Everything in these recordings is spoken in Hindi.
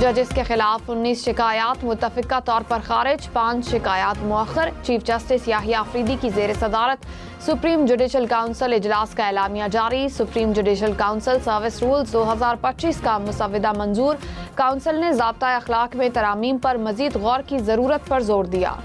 जजिस के खिलाफ 19 शिकायत मुतफिका तौर पर खारिज, 5 शिकायत मुअख्खर। चीफ जस्टिस याहिया अफरीदी की जेर सदारत सुप्रीम जुडिशल काउंसिल इजलास का एलामिया जारी। Supreme judicial council service rules 2025 का मुसविदा मंजूर। काउंसिल ने ज़ाब्ता अखलाक में तरामीम पर मजीद गौर की जरूरत पर जोर दिया।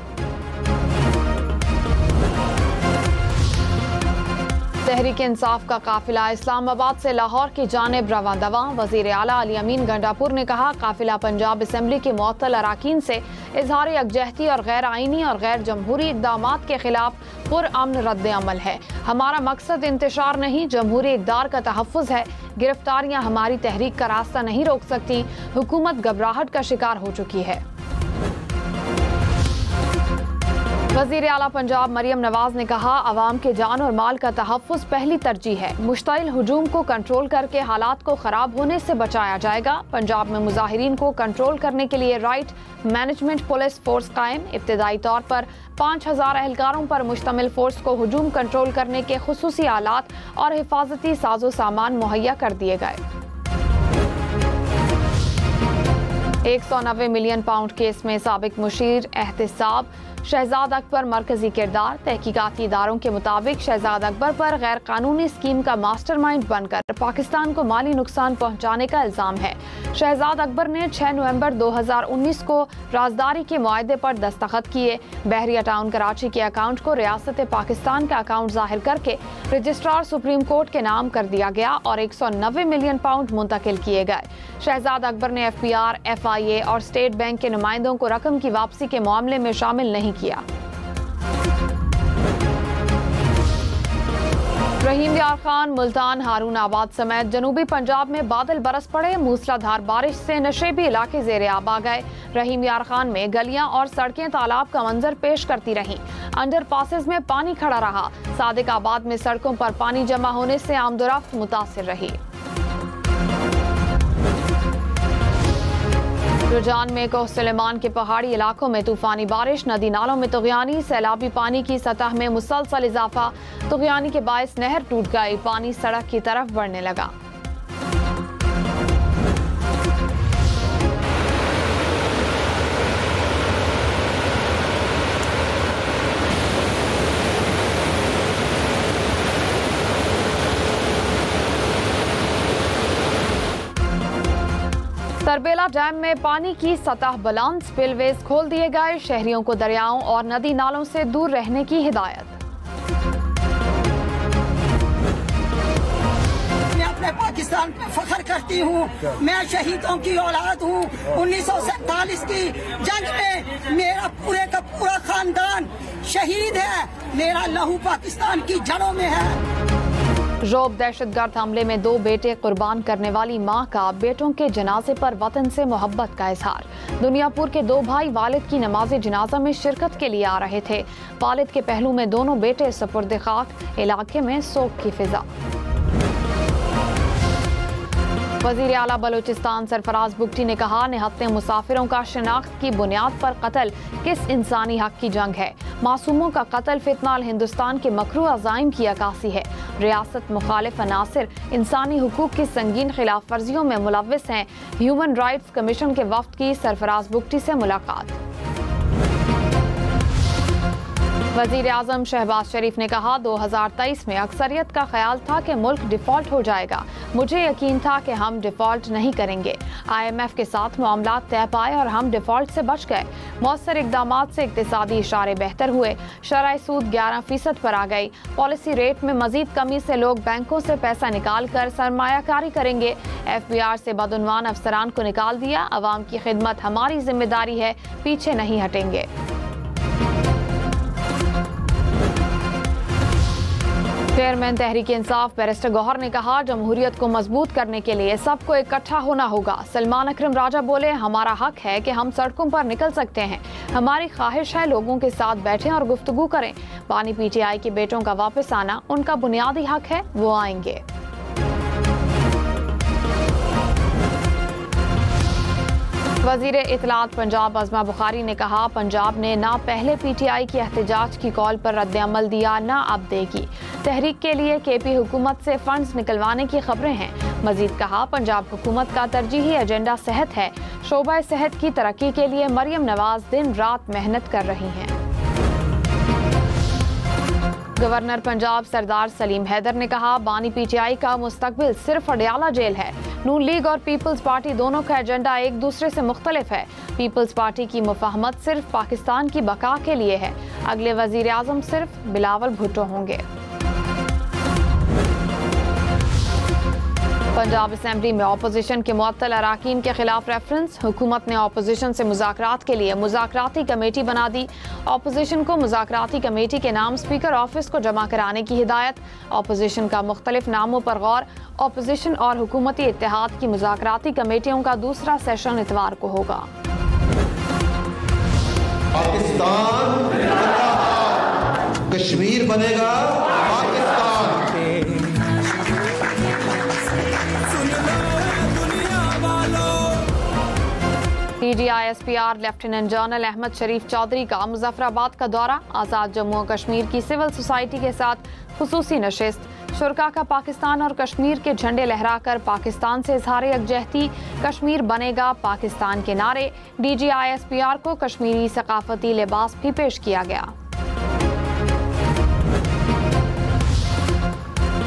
तहरीक इंसाफ का काफिला इस्लामाबाद से लाहौर की जानिब रवां दवा। वजीर आला अली अमीन गंडापुर ने कहा, काफिला पंजाब असम्बली के मुअत्तल अराकीन से इजहार यकजहती और गैर आइनी और गैर जमहूरी इक़दामात के खिलाफ पुरअमन रद्द अमल है। हमारा मकसद इंतशार नहीं, जमहूरी इक़दार का तहफ़्फ़ुज़ है। गिरफ्तारियाँ हमारी तहरीक का रास्ता नहीं रोक सकती। हुकूमत घबराहट का शिकार हो चुकी है। वज़ीर आला पंजाब मरियम नवाज ने कहा, अवाम के जान और माल का तहफ़्फ़ुज़ पहली तरजीह है। मुश्तइल हुजूम को कंट्रोल करके हालात को ख़राब होने से बचाया जाएगा। पंजाब में मुजाहिरीन को कंट्रोल करने के लिए राइट मैनेजमेंट पुलिस फोर्स कायम। इब्तदाई तौर पर 5000 एहलकारों पर मुश्तमिल फोर्स को हुजूम कंट्रोल करने के खुसूसी आलात और हिफाजती साजो सामान मुहैया कर दिए गए। 190 मिलियन पाउंड केस में साबिक मुशीर एहतिसाब शहजाद अकबर मरकजी किरदार। तहकीकाती इदारों के मुताबिक शहजाद अकबर पर गैर कानूनी स्कीम का मास्टरमाइंड बनकर पाकिस्तान को माली नुकसान पहुंचाने का इल्जाम है। शहजाद अकबर ने 6 नवंबर 2019 को राजदारी के मुआहदे पर दस्तखत किए। बहरिया टाउन कराची के अकाउंट को रियासत पाकिस्तान का अकाउंट जाहिर करके रजिस्ट्रार सुप्रीम कोर्ट के नाम कर दिया गया और 190 मिलियन पाउंड मुंतकिल किए गए। शहजाद अकबर ने FPR, FIA और स्टेट बैंक के नुमाइंदों को रकम की वापसी के मामले में शामिल नहीं किया। रहीम यार खान, मुल्तान, हारून आबाद समेत जनूबी पंजाब में बादल बरस पड़े। मूसलाधार बारिश से नशेबी इलाके ज़ेरे आब आ गए। रहीम यार खान में गलियां और सड़कें तालाब का मंजर पेश करती रहीं। अंडर पासेस में पानी खड़ा रहा। सादिक आबाद में सड़कों पर पानी जमा होने से आमदोरफ्त मुतासिर रही। रुझान में कोह सुलेमान के पहाड़ी इलाकों में तूफानी बारिश, नदी नालों में तुग़यानी, सैलाबी पानी की सतह में मुसलसल इजाफा। तुग़यानी के बायस नहर टूट गई, पानी सड़क की तरफ बढ़ने लगा। तरबेला डैम में पानी की सतह बुलंद, स्पिलवेज खोल दिए गए। शहरियों को दरियाओं और नदी नालों से दूर रहने की हिदायत। मैं अपने पाकिस्तान पे फख्र करती हूँ। मैं शहीदों की औलाद हूँ। 1947 की जंग में मेरा पूरे का पूरा खानदान शहीद है। मेरा लहू पाकिस्तान की जड़ों में है। रोब दहशतगर्द हमले में 2 बेटे कुर्बान करने वाली मां का बेटों के जनाजे पर वतन से मोहब्बत का इजहार। दुनियापुर के 2 भाई वालिद की नमाज जनाजा में शिरकत के लिए आ रहे थे। वालिद के पहलू में दोनों बेटे सपुर्द खाक। इलाके में सोग की फिजा। वज़ीर आला बलूचिस्तान सरफराज बुगटी ने कहा, निहत्ते मुसाफिरों का शनाख्त की बुनियाद पर कत्ल किस इंसानी हक की जंग है। मासूमों का कत्ल फितनाल हिंदुस्तान के मकरू अज़ाइम की अक्कासी है। रियासत मुखालिफ अनासिर इंसानी हुकूक की संगीन खिलाफ वर्जियों में मुलव्विस हैं। ह्यूमन राइट्स कमीशन के वफ्द की सरफराज बुगटी से मुलाकात। वज़ीर आज़म शहबाज शरीफ ने कहा, 2023 में अक्सरियत का ख्याल था कि मुल्क डिफ़ॉल्ट हो जाएगा। मुझे यकीन था कि हम डिफ़ॉल्ट नहीं करेंगे। IMF के साथ मामलात तय पाए और हम डिफ़ॉल्ट से बच गए। मौसर इक़दामात से इक़्तिसादी इशारे बेहतर हुए। शरह सूद 11% पर आ गई। पॉलिसी रेट में मजीद कमी से लोग बैंकों से पैसा निकाल कर सरमायाकारी करेंगे। FBR से बदउनवान अफसरान को निकाल दिया। अवाम की खिदमत हमारी जिम्मेदारी है, पीछे नहीं हटेंगे। चेयरमैन तहरीक इंसाफ बैरिस्टर गौहर ने कहा, जमहूरियत को मजबूत करने के लिए सबको इकट्ठा होना होगा। सलमान अकरम राजा बोले, हमारा हक है कि हम सड़कों पर निकल सकते हैं। हमारी ख्वाहिश है लोगों के साथ बैठें और गुफ्तगू करें। पानी PTI के बेटों का वापस आना उनका बुनियादी हक है, वो आएंगे। वज़ीर इत्तलात पंजाब अज़मा बुखारी ने कहा, पंजाब ने ना पहले PTI की एहतजाज की कॉल पर रद्द अमल दिया, ना अब देगी। तहरीक के लिए KP हुकूमत से फंड्स निकलवाने की खबरें हैं। मजीद कहा, पंजाब हुकूमत का तरजीही एजेंडा सेहत है। शोबा सेहत की तरक्की के लिए मरियम नवाज दिन रात मेहनत कर रही हैं। गवर्नर पंजाब सरदार सलीम हैदर ने कहा, बानी PTI का मुस्तकबिल सिर्फ अडयाला जेल है। नून लीग और पीपल्स पार्टी दोनों का एजेंडा एक दूसरे से मुख्तलिफ है। पीपल्स पार्टी की मुफाहमत सिर्फ पाकिस्तान की बका के लिए है। अगले वजीर आजम सिर्फ बिलावल भुट्टो होंगे। पंजाब असेंबली में अपोजिशन के मुअत्तल अराकीन के खिलाफ रेफरेंस। हुकूमत ने अपोजिशन से मुज़ाकरात के लिए मुज़ाकराती कमेटी बना दी। अपोजिशन को मुज़ाकराती कमेटी के नाम स्पीकर ऑफिस को जमा कराने की हिदायत। अपोजिशन का मुख्तलिफ नामों पर गौर। अपोजिशन और हुकूमती इत्तेहाद की मुज़ाकराती कमेटियों का दूसरा सेशन इतवार को होगा। पाकिस्तान कश्मीर बनेगा Pakistan. DGI SPR lieutenant general Ahmed Sharif Chaudhry का मुजफ्फराबाद का दौरा। आज़ाद जम्मू और कश्मीर की सिविल सोसाइटी के साथ खुसूसी नशिस्त। शुरका का पाकिस्तान और कश्मीर के झंडे लहराकर पाकिस्तान से इजहार यकजहती। कश्मीर बनेगा पाकिस्तान के नारे। DGI SPR को कश्मीरी सकाफती लिबास भी पेश किया गया।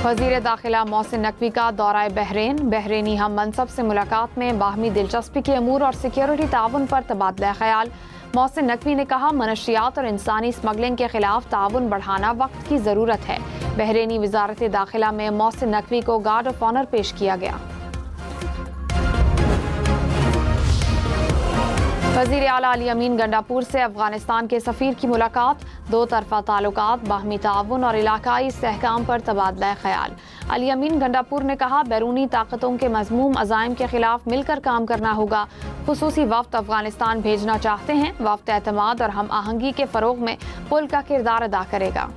वज़ीर दाखिला मोहसिन नकवी का दौरा बहरीन। बहरीनी हम मनसब से मुलाकात में बाहमी दिलचस्पी के अमूर और सिक्योरिटी ताउन पर तबादला ख्याल। मोहसिन नकवी ने कहा, मनशियात और इंसानी स्मगलिंग के खिलाफ ताउन बढ़ाना वक्त की ज़रूरत है। बहरीनी वजारत दाखिला में मोहसिन नकवी को गार्ड ऑफ ऑनर पेश किया गया। वज़ीर आला अली अमीन गंडापुर से अफगानिस्तान के सफ़ीर की मुलाकात। दो तरफा ताल्लुकात, बाहमी ताउन और इलाकाई इस्तेहकाम पर तबादला ख्याल। अली अमीन गंडापुर ने कहा, बैरूनी ताकतों के मज़मूम अज़ाइम के खिलाफ मिलकर काम करना होगा। खुसूसी वफ्द अफगानिस्तान भेजना चाहते हैं। वफ्द एतमाद और हम आहंगी के फ़रोग़ में पुल का किरदार अदा करेगा।